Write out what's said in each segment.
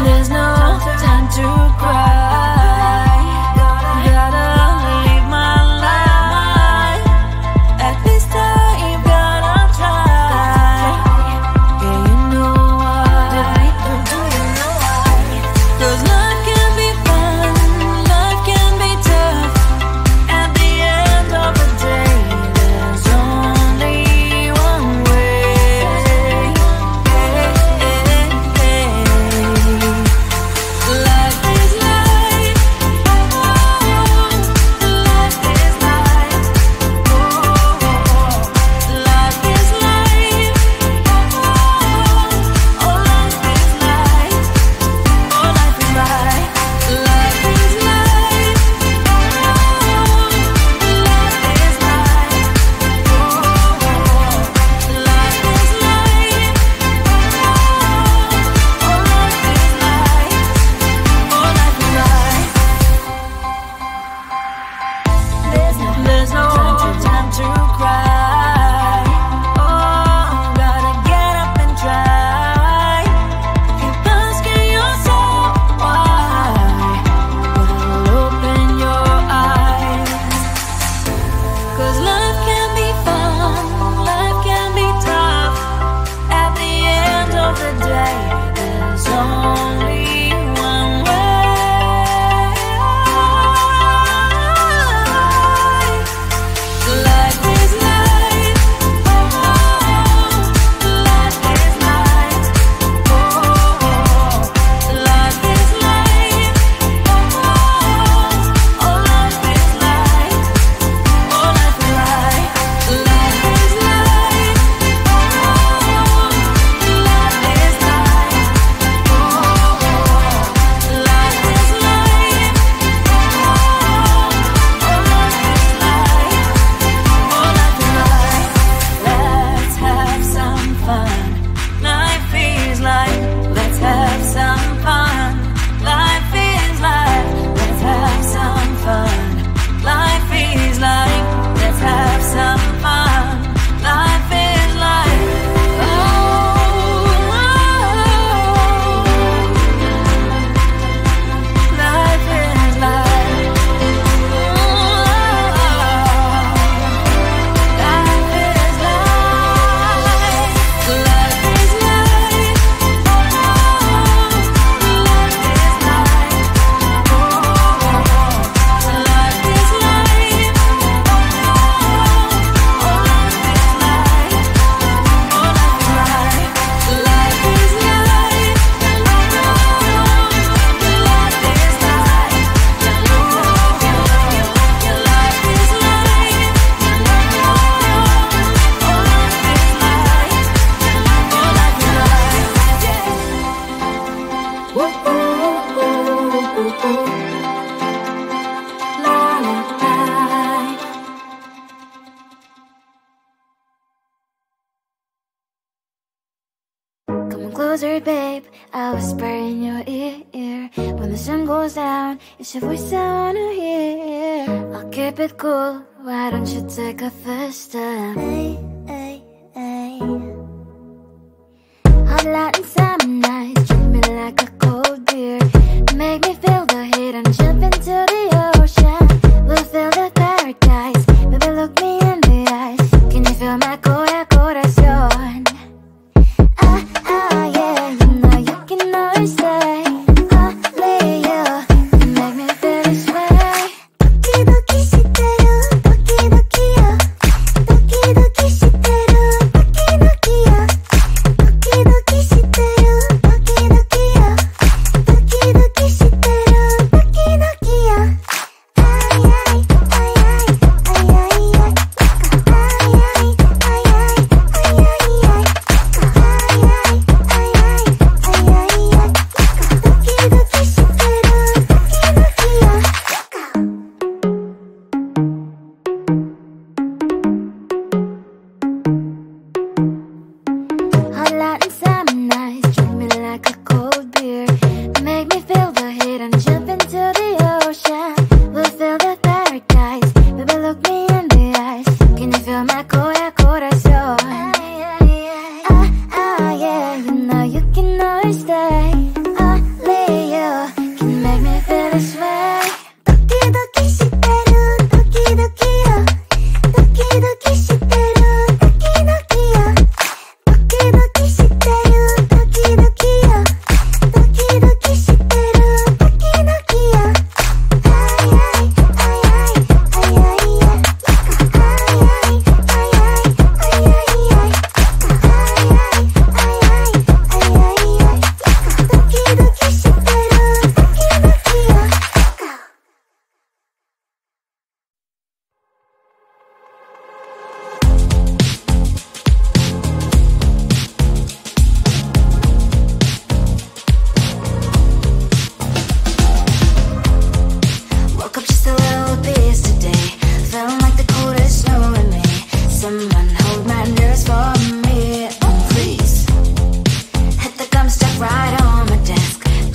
There's no time to cry. Gotta live my life. At this time, gotta try. Yeah, you know why. Do you know why? 'Cause life can be fun, life can be tough. At the end of the day, there's only one way. Life is life. Life is life. Life is life. Oh, life is life. Oh, life is life. Life is life. Life is life. Life is life. Oh, life is life. Oh, life is life. There's no time to cry. Oh, gotta get up and try. Keep asking yourself why. Well, open your eyes. 'Cause life can be fun, life can be tough. At the end of the day, there's only one way. Life is life. Life is life. Life is life. Oh, life is life. Oh, life is life. Life is life. Life is life. Life is life. Oh, life is life. Oh, life is life. Let's have some fun. Life is life. Let's have some fun. Life is life. Let's have some fun. Life is life. Let's have some fun. Life is life. Oh, life is life. Life is life. Life is life. Life is life. Life is life. Come on closer, babe. I'll whisper in your ear. When the sun goes down, it's your voice I wanna hear. I'll keep it cool. Why don't you take a first step? Hey, hey, hey. Hot light and summer nights, treat me like a cold beer. Make me feel the heat and jump into the ocean. We'll feel the paradise. Baby, look me in the eyes. Can you feel my corazón? Yeah, you know you can always say only you can make me feel this way. Doki doki shiteru, doki doki yo. Doki doki shiteru, doki doki yo. Doki doki shiteru,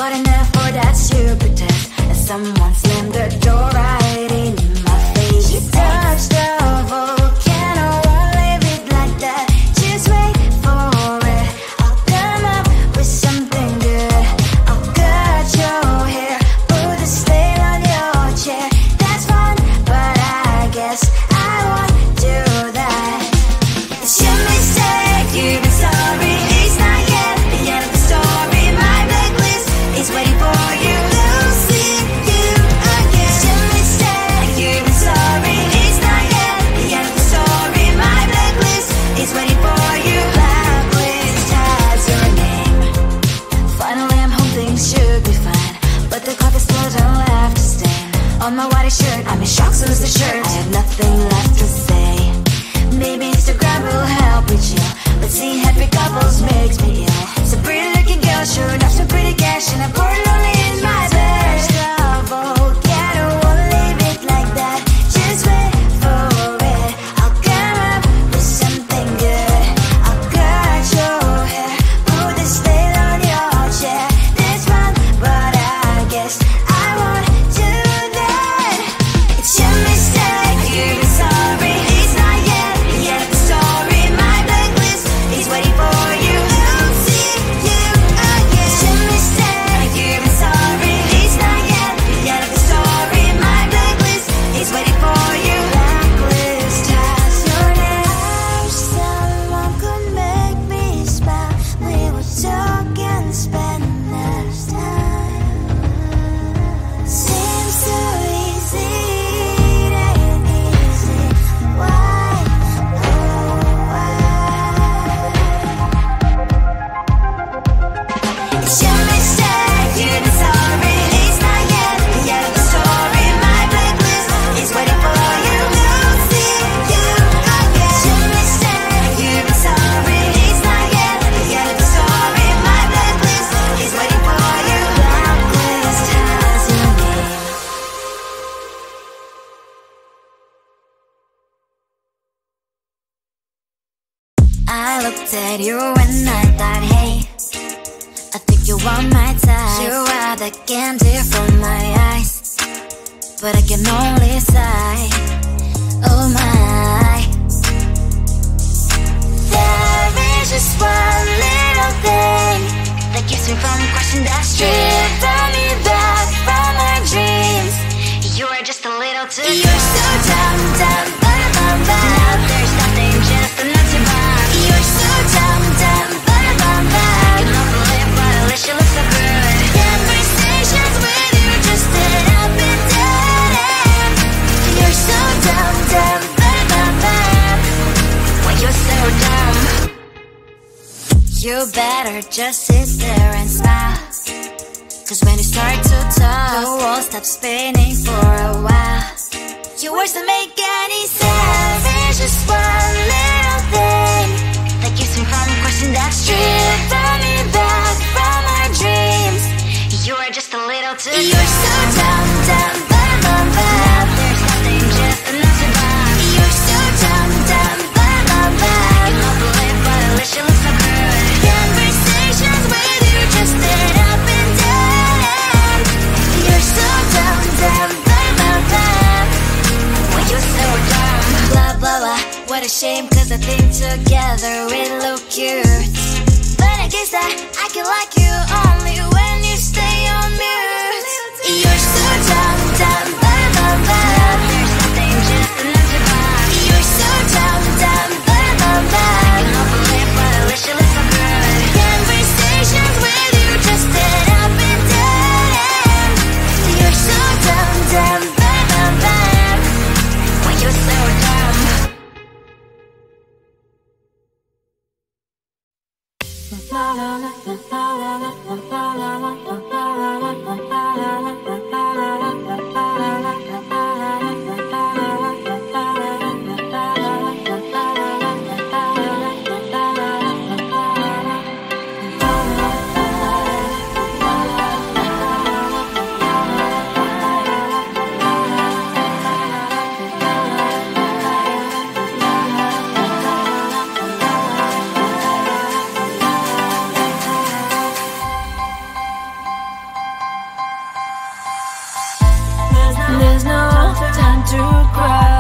got enough for that stupid test, and someone slammed the door right in my face. You touched the volcano, won't leave it like that. Just wait for it. I'll come up with something good. I'll cut your hair, put a stain on your chair. That's fun, but I guess I won't do that. It's your mistake, you've been sorry. It's not yet the end of the story. My blacklist is waiting for you. We'll see you again. It's your mistake, you've been sorry. It's not yet the end of the story. My blacklist is waiting for you. Blacklist has your name. Finally I'm home, things should be fine, but the clock is closed, I don't have to stand on my white shirt. I'm in shock, so is the shirt. I have nothing left to say. Maybe Instagram will help with you, but seeing happy couples makes me ill. Some pretty looking girl showing off some pretty cash, and I'm pouring lonely in my bed. Avocado, won't leave it like that. Just wait for it. I'll come up with something good. I'll cut your hair, put the stain on your chair. That's fun, but I guess I won't do that. It's your mistake, you've been sorry. It's not yet the end of the story. My blacklist is waiting for you. We'll see you again. It's your mistake, you've been sorry. It's not yet the end of the story. My blacklist is waiting for you. Blacklist has your name. I wish someone could make me smile. We would talk and spend less time. Seems so easy, it ain't easy. Why, oh why? It's your mistake, you've been sorry. It's not yet the end of the story. My blacklist is waiting for you. We'll see you again. It's your mistake, you've been sorry. It's not yet the end of the story. My blacklist is waiting for you. Blacklist has your name. I looked at you and I thought, hey, I think you are my type. You are the candy from my eyes, but I can only sigh. Oh my. There is just one little thing that keeps me from crossing that street. Driven me back from my dreams. You are just a little too good. You're so dumb, dumb, bum, bum, bum. Now there's nothing, just enough to buy. You're so dumb, dumb, bum, bum, bum. You don't believe what I wish you look so good. Conversations with you just end up in dead end. You're so dumb, dumb, bum, bum, bum. When you're so dumb, you better just sit there and smile. Cause when you start to talk, the world stops spinning for a while. Your words don't make any sense. There's just one little thing that keeps me from crossing that street. Driven me back from our dreams. You are just a little too good. You're so dumb, dumb, bum, bum, bum. There's nothing, just enough to buy. You're so dumb, dumb, bum, bum, bum. You don't believe what I wish you look so good. Conversations with you just end up in dead end. You're so dumb, dumb, bum, bum, bum. When you're so dumb. Blah, blah, blah. What a shame, cause I think together we look cute. But I guess that I can like you only when you stay on mute. You're so dumb, dumb, bum, bum, bum. There's nothing, just enough to buy. You're so dumb, dumb, bum, bum, bum. You don't believe what I wish you look so good. Conversations with you just end up in dead end. You're so dumb, dumb, bum, bum, bum. When you're so dumb. La la la la la la. There's no time to cry.